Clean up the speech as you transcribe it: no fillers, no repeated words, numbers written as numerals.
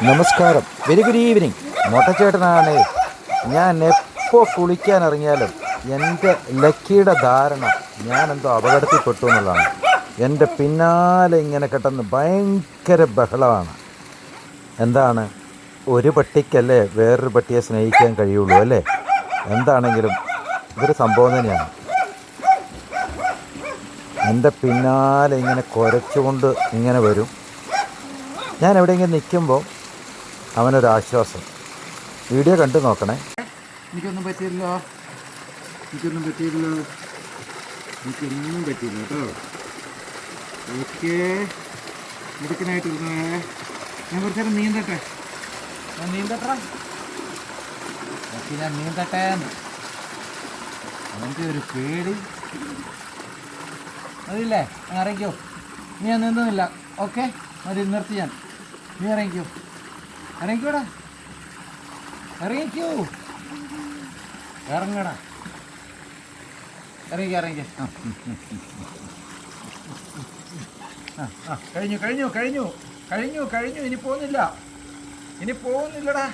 നമസ്കാരം, very good evening. മൊട്ടച്ചേട്ടനാണ്. ഞാൻ എപ്പോൾ കുളിക്കാൻ ഇറങ്ങിയാലും എൻ്റെ ലക്കിയുടെ ധാരണ ഞാനെന്തോ അപകടത്തിൽപ്പെട്ടു എന്നുള്ളതാണ്. എൻ്റെ പിന്നാലെ ഇങ്ങനെ കിടന്ന് ഭയങ്കര ബഹളമാണ്. എന്താണ്, ഒരു പട്ടിക്കല്ലേ വേറൊരു പട്ടിയെ സ്നേഹിക്കാൻ കഴിയുള്ളൂ അല്ലേ? എന്താണെങ്കിലും ഇതൊരു സംഭവം തന്നെയാണ്. എൻ്റെ പിന്നാലെ ഇങ്ങനെ കുരച്ചുകൊണ്ട് ഇങ്ങനെ വരും. ഞാൻ എവിടെയെങ്കിലും നിൽക്കുമ്പോൾ അവനൊരാശ്വാസം. വീഡിയോ കണ്ടു നോക്കണേ. എനിക്കൊന്നും പറ്റിയില്ലല്ലോ എനിക്കൊന്നും പറ്റിയില്ല കേട്ടോ. ഓക്കെ, എടുക്കാനായിട്ടിരുന്നേ. ഞാൻ കുറച്ച് നേരം നീന്തട്ടെ. ഞാൻ നീന്തട്ടെ. അവൻ്റെ ഒരു പേടി അതില്ലേ. ഇറങ്ങിക്കോ. നീ ഞാൻ നീന്തുന്നില്ല. ഓക്കെ, മതി, നിർത്തി ഞാൻ. നീ ഇറങ്ങിക്കോടാ. ഇറങ്ങിക്കോ, ഇറങ്ങടാ. ഇറങ്ങി. കഴിഞ്ഞു. ഇനി പോകുന്നില്ലടാ.